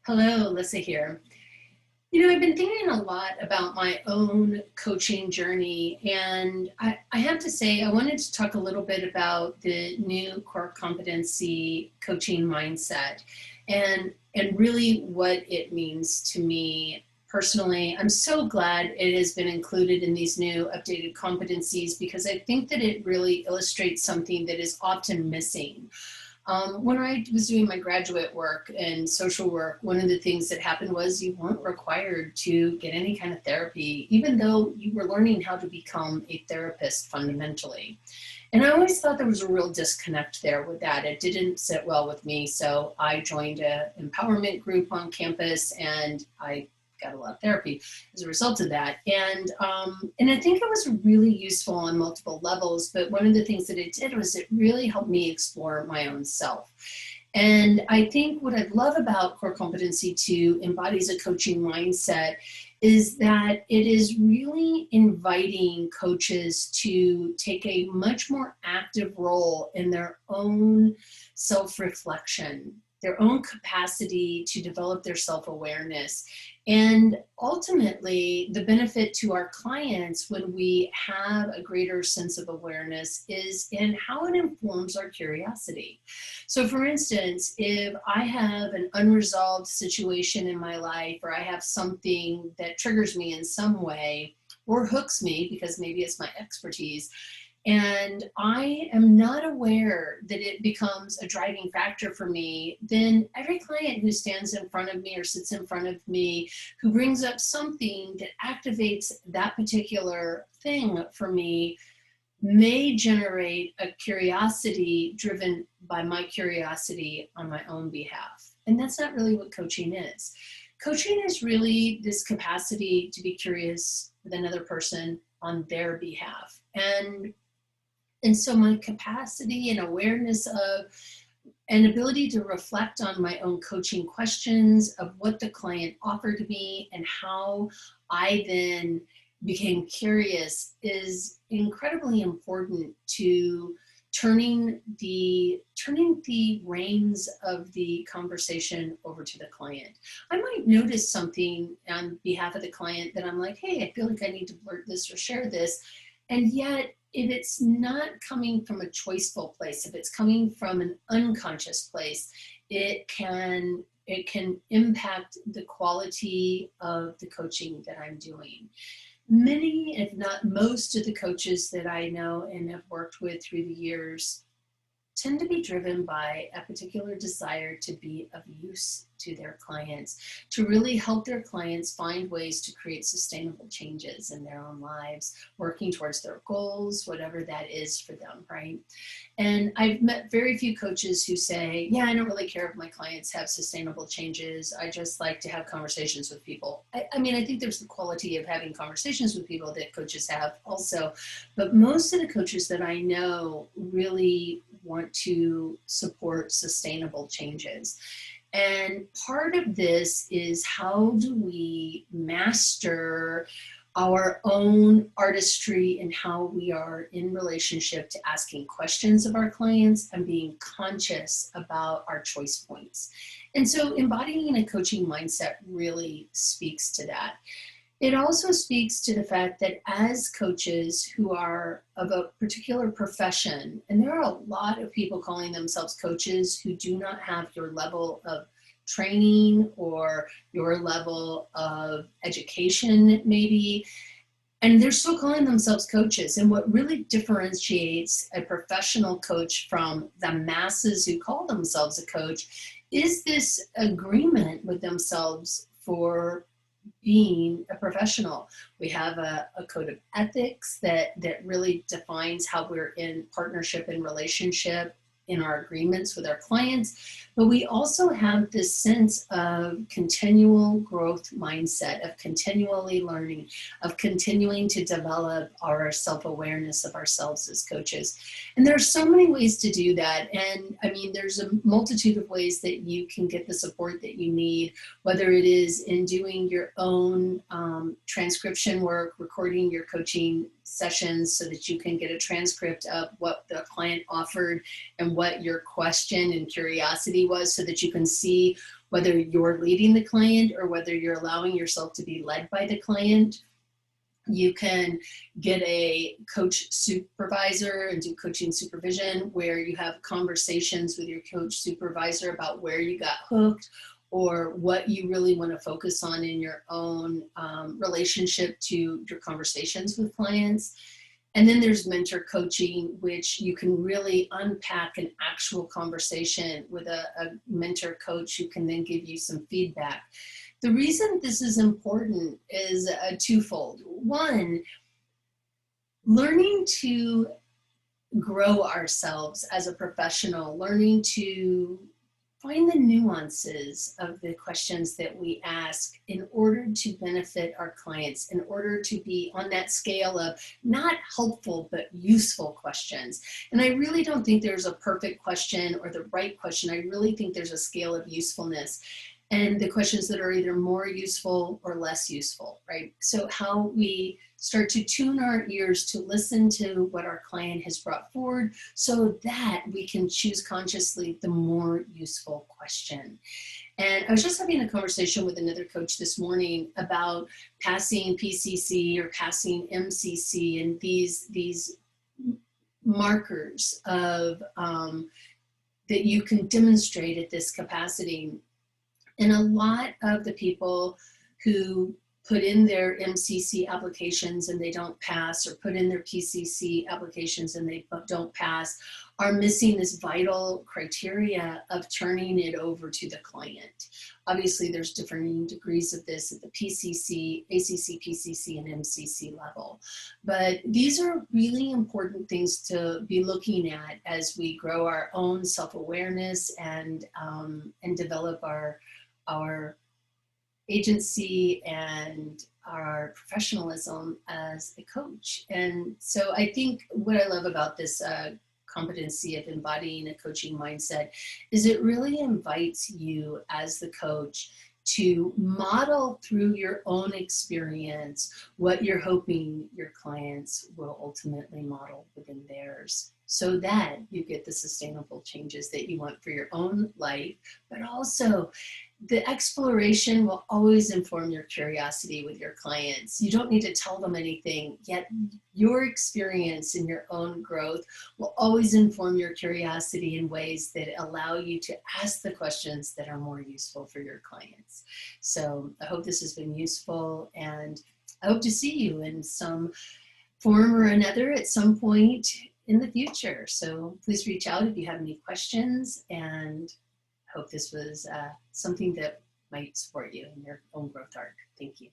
Hello, Lyssa here. I've been thinking a lot about my own coaching journey, and I have to say, I wanted to talk a little bit about the new core competency coaching mindset and really what it means to me personally. I'm so glad it has been included in these new updated competencies because I think that it really illustrates something that is often missing. When I was doing my graduate work and social work, one of the things that happened was you weren't required to get any kind of therapy, even though you were learning how to become a therapist fundamentally. And I always thought there was a real disconnect there with that. It didn't sit well with me. So I joined an empowerment group on campus and I got a lot of therapy as a result of that. And I think it was really useful on multiple levels, but one of the things that it did was it really helped me explore my own self. And I think what I love about Core Competency 2 embodies a coaching mindset is that it is really inviting coaches to take a much more active role in their own self-reflection, their own capacity to develop their self-awareness. And ultimately, the benefit to our clients when we have a greater sense of awareness is in how it informs our curiosity. So for instance, if I have an unresolved situation in my life, or I have something that triggers me in some way, or hooks me because maybe it's my expertise, and I am not aware that it becomes a driving factor for me, then every client who stands in front of me or sits in front of me who brings up something that activates that particular thing for me may generate a curiosity driven by my curiosity on my own behalf. And that's not really what coaching is. Coaching is really this capacity to be curious with another person on their behalf. And so my capacity and awareness of an ability to reflect on my own coaching questions of what the client offered me and how I then became curious is incredibly important to turning the reins of the conversation over to the client. I might notice something on behalf of the client that I'm like, hey, I feel like I need to blurt this or share this. And yet, if it's not coming from a choiceful place, if it's coming from an unconscious place, it can impact the quality of the coaching that I'm doing. Many, if not most, of the coaches that I know and have worked with through the years tend to be driven by a particular desire to be of use to their clients, to really help their clients find ways to create sustainable changes in their own lives, working towards their goals, whatever that is for them, right? And I've met very few coaches who say, yeah, I don't really care if my clients have sustainable changes. I just like to have conversations with people. I mean, I think there's the quality of having conversations with people that coaches have also, but most of the coaches that I know really want to support sustainable changes. And part of this is how do we master our own artistry and how we are in relationship to asking questions of our clients and being conscious about our choice points. And so embodying a coaching mindset really speaks to that. It also speaks to the fact that as coaches who are of a particular profession, and there are a lot of people calling themselves coaches who do not have your level of training or your level of education maybe, and they're still calling themselves coaches. And what really differentiates a professional coach from the masses who call themselves a coach is this agreement with themselves for being a professional. We have a code of ethics that really defines how we're in partnership and relationship in our agreements with our clients, but we also have this sense of continual growth mindset, of continually learning, of continuing to develop our self-awareness of ourselves as coaches. And there are so many ways to do that. And I mean, there's a multitude of ways that you can get the support that you need, whether it is in doing your own transcription work, recording your coaching sessions so that you can get a transcript of what the client offered and what your question and curiosity was, so that you can see whether you're leading the client or whether you're allowing yourself to be led by the client. You can get a coach supervisor and do coaching supervision where you have conversations with your coach supervisor about where you got hooked or what you really want to focus on in your own relationship to your conversations with clients. And then there's mentor coaching, which you can really unpack an actual conversation with a mentor coach who can then give you some feedback. The reason this is important is twofold. One, learning to grow ourselves as a professional, learning to find the nuances of the questions that we ask in order to benefit our clients, in order to be on that scale of not helpful, but useful questions. And I really don't think there's a perfect question or the right question. I really think there's a scale of usefulness. And the questions that are either more useful or less useful, right? So how we start to tune our ears to listen to what our client has brought forward so that we can choose consciously the more useful question. And I was just having a conversation with another coach this morning about passing PCC or passing MCC and these markers of that you can demonstrate at this capacity. And a lot of the people who put in their MCC applications and they don't pass, or put in their PCC applications and they don't pass, are missing this vital criteria of turning it over to the client. Obviously, there's different degrees of this at the PCC, ACC, PCC, and MCC level. But these are really important things to be looking at as we grow our own self-awareness and develop our agency and our professionalism as a coach. And so I think what I love about this competency of embodying a coaching mindset is it really invites you as the coach to model through your own experience what you're hoping your clients will ultimately model within theirs, so that you get the sustainable changes that you want for your own life. But also, the exploration will always inform your curiosity with your clients. You don't need to tell them anything, yet your experience and your own growth will always inform your curiosity in ways that allow you to ask the questions that are more useful for your clients. So I hope this has been useful, and I hope to see you in some form or another at some point in the future. So please reach out if you have any questions, and I hope this was something that might support you in your own growth arc. Thank you.